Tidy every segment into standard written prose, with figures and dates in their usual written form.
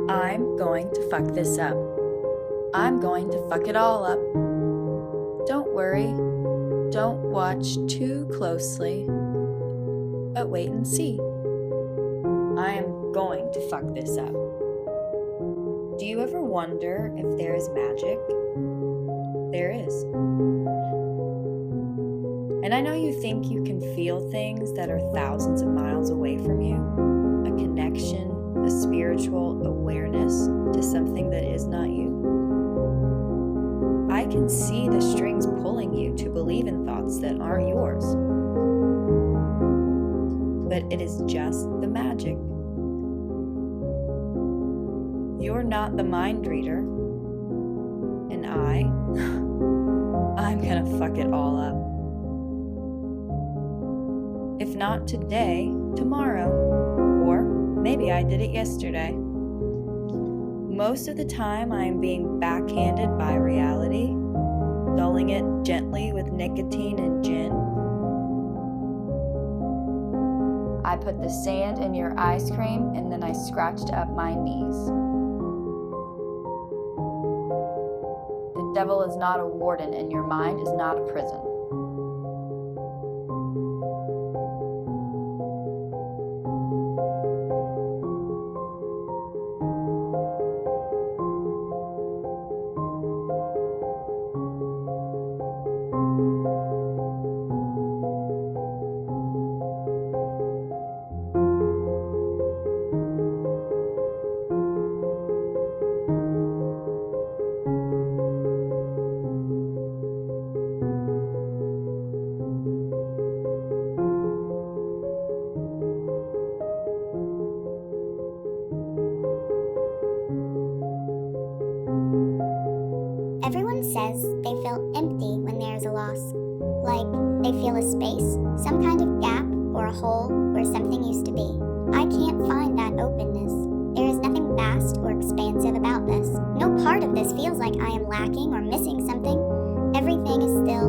I'm going to fuck this up. I'm going to fuck it all up. Don't worry. Don't watch too closely. But wait and see. I am going to fuck this up. Do you ever wonder if there is magic? There is. And I know you think you can feel things that are thousands of miles away from you. A connection, a spiritual awareness to something that is not you. I can see the strings pulling you to believe in thoughts that aren't yours. But it is just the magic. You're not the mind reader. And I'm gonna fuck it all up. If not today, tomorrow. Or maybe I did it yesterday. Most of the time I am being backhanded by reality, dulling it gently with nicotine and gin. I put the sand in your ice cream and then I scratched up my knees. The devil is not a warden and your mind is not a prison. Everyone says they feel empty when there is a loss. Like they feel a space, some kind of gap or a hole where something used to be. I can't find that openness. There is nothing vast or expansive about this. No part of this feels like I am lacking or missing something. Everything is still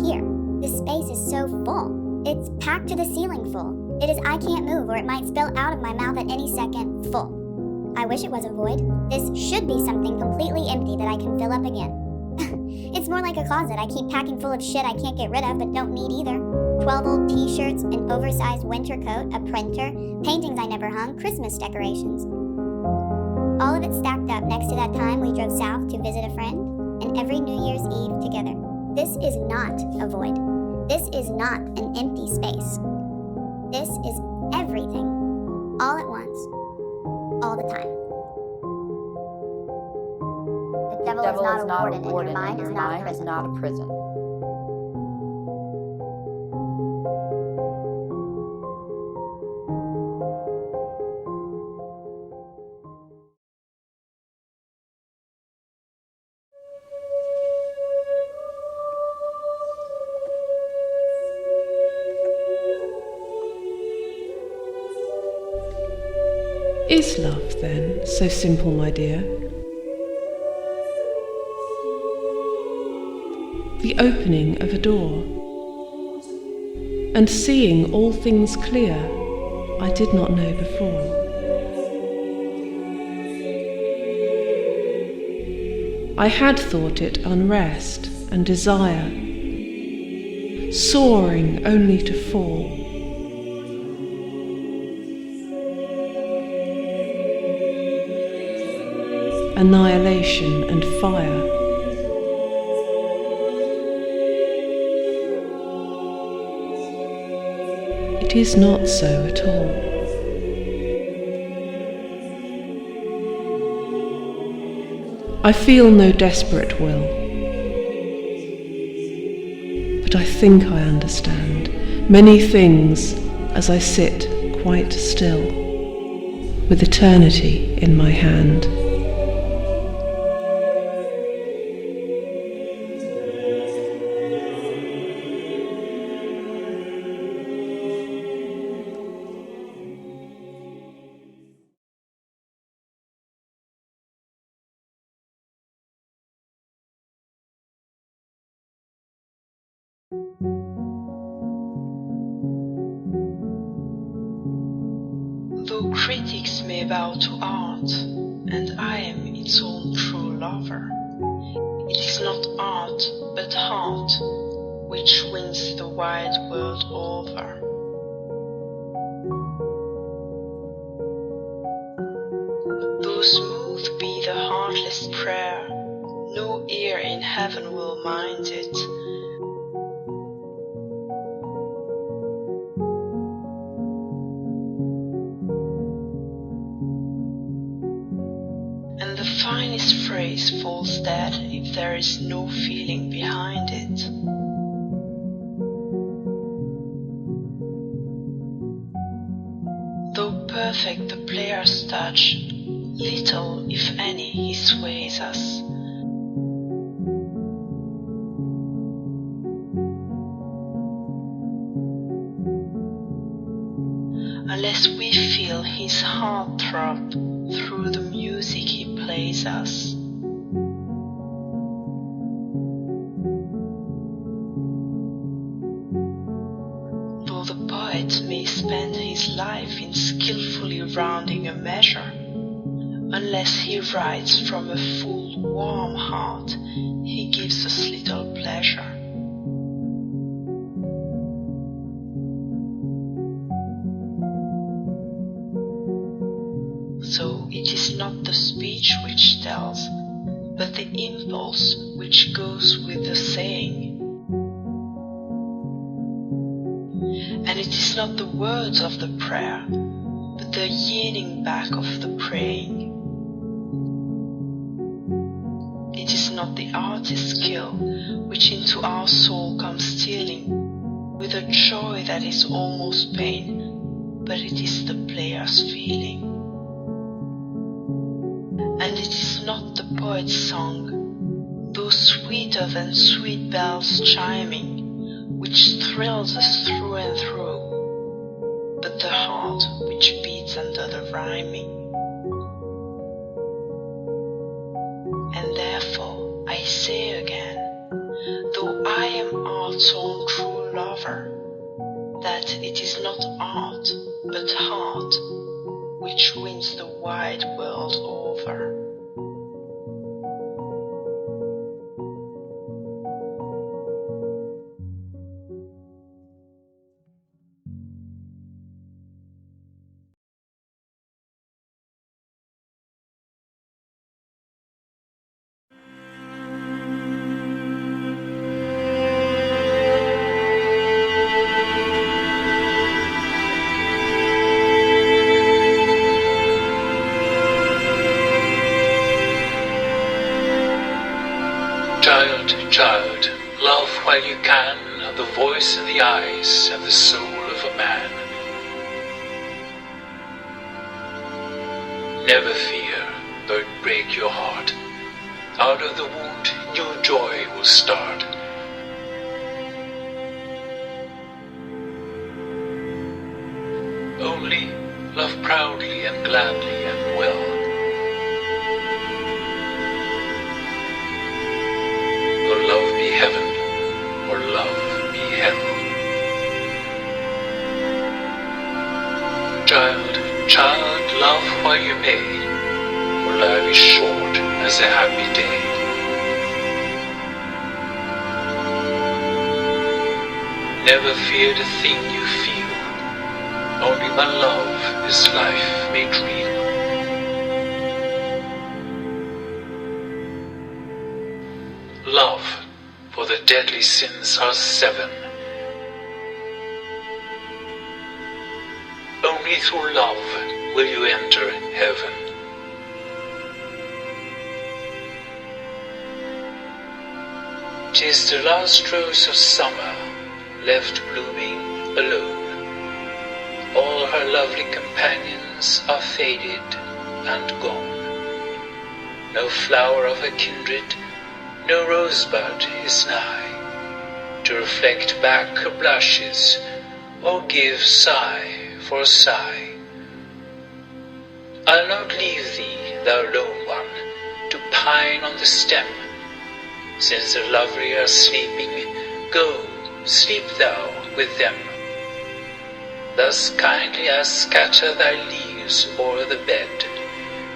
here. This space is so full. It's packed to the ceiling full. It is I can't move or it might spill out of my mouth at any second full. I wish it was a void. This should be something completely empty that I can fill up again. It's more like a closet I keep packing full of shit I can't get rid of but don't need either. 12 old t-shirts, an oversized winter coat, a printer, paintings I never hung, Christmas decorations. All of it stacked up next to that time we drove south to visit a friend, and every New Year's Eve together. This is not a void. This is not an empty space. This is everything, all at once. All the time. The devil is not a warden and your mind is not a prison. Is love, then, so simple, my dear? The opening of a door, and seeing all things clear I did not know before. I had thought it unrest and desire, soaring only to fall. Annihilation and fire. It is not so at all. I feel no desperate will, but I think I understand many things as I sit quite still, with eternity in my hand. Though critics may bow to art, and I am its own true lover. It is not art, but heart, which wins the wide world over. Though smooth be the heartless prayer, no ear in heaven will mind it. And the finest phrase falls dead if there is no feeling behind it. Though perfect the player's touch, little, if any, he sways us. Unless we feel his heart throb through the music he plays us. Though the poet may spend his life in skillfully rounding a measure, unless he writes from a full, warm heart, he gives us little pleasure. So it is not the speech which tells, but the impulse which goes with the saying. And it is not the words of the prayer, but the yearning back of the praying. It is not the artist's skill which into our soul comes stealing, with a joy that is almost pain, but it is the player's feeling. And it is not the poet's song, though sweeter than sweet bells chiming, which thrills us through and through, but the heart which beats under the rhyming. And therefore I say again, though I am art's own true lover, that it is not art, but heart, which wins the wide world over. Child, love while you can the voice in the eyes and the soul of a man. Never fear, though it break your heart. Out of the wound, new joy will start. Only love proudly and gladly and well. Though love be heaven, or love be hell. Child, love while you may, for life is short as a happy day. Never fear the thing you feel, only by love is life made real. Love, for the deadly sins are 7. Only through love will you enter heaven. 'Tis the last rose of summer, left blooming alone. All her lovely companions are faded and gone. No flower of her kindred, no rosebud is nigh, to reflect back her blushes, or give sigh for sigh. I'll not leave thee, thou lone one, to pine on the stem. Since the lovely are sleeping, go, sleep thou with them. Thus kindly I scatter thy leaves o'er the bed,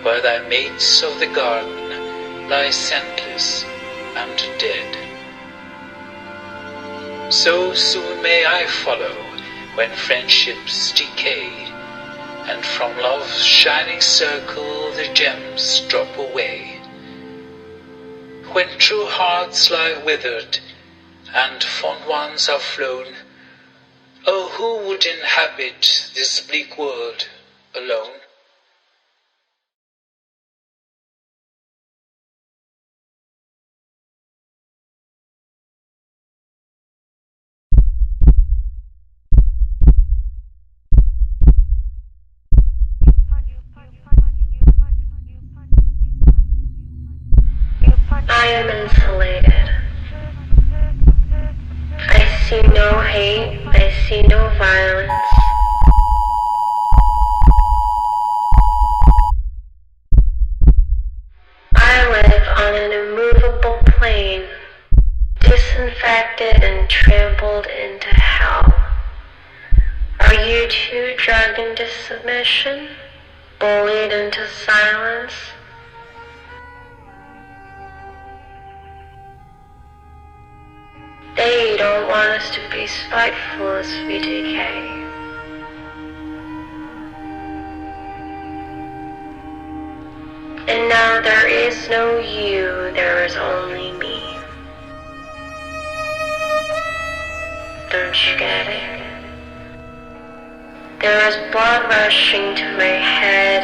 where thy mates of the garden lie scentless and dead. So soon may I follow when friendships decay, and from love's shining circle the gems drop away. When true hearts lie withered and fond ones are flown, oh, who would inhabit this bleak world alone? I am insulated. I see no hate, I see no violence. I live on an immovable plane, disinfected and trampled into hell. Are you too drugged into submission, bullied into silence? They don't want us to be spiteful as we decay. And now there is no you, there is only me. Don't you get it? There is blood rushing to my head.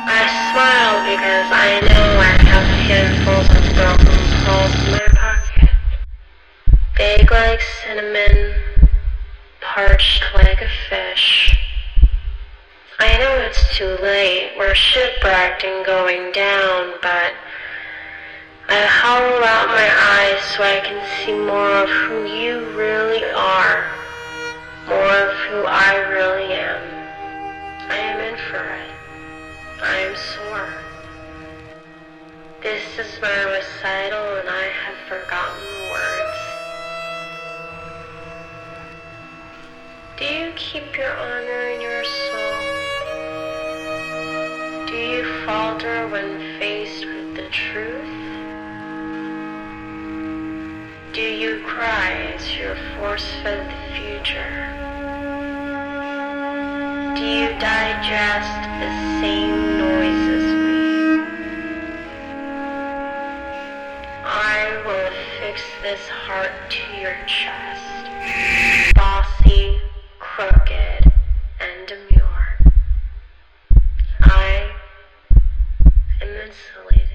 I smile because I know I have handfuls of broken pearls in my pocket. Vague like cinnamon, parched like a fish. I know it's too late, we're shipwrecked and going down, but I hollow out my eyes so I can see more of who you really are, more of who I really am. I am in for it. I am sore. This is my recital and I have forgotten the words. Do you keep your honor in your soul? Do you falter when faced with the truth? Do you cry as you're force-fed the future? Do you digest the same noise as me? I will affix this heart to your chest, bossy, crooked, and demure. I am insulated.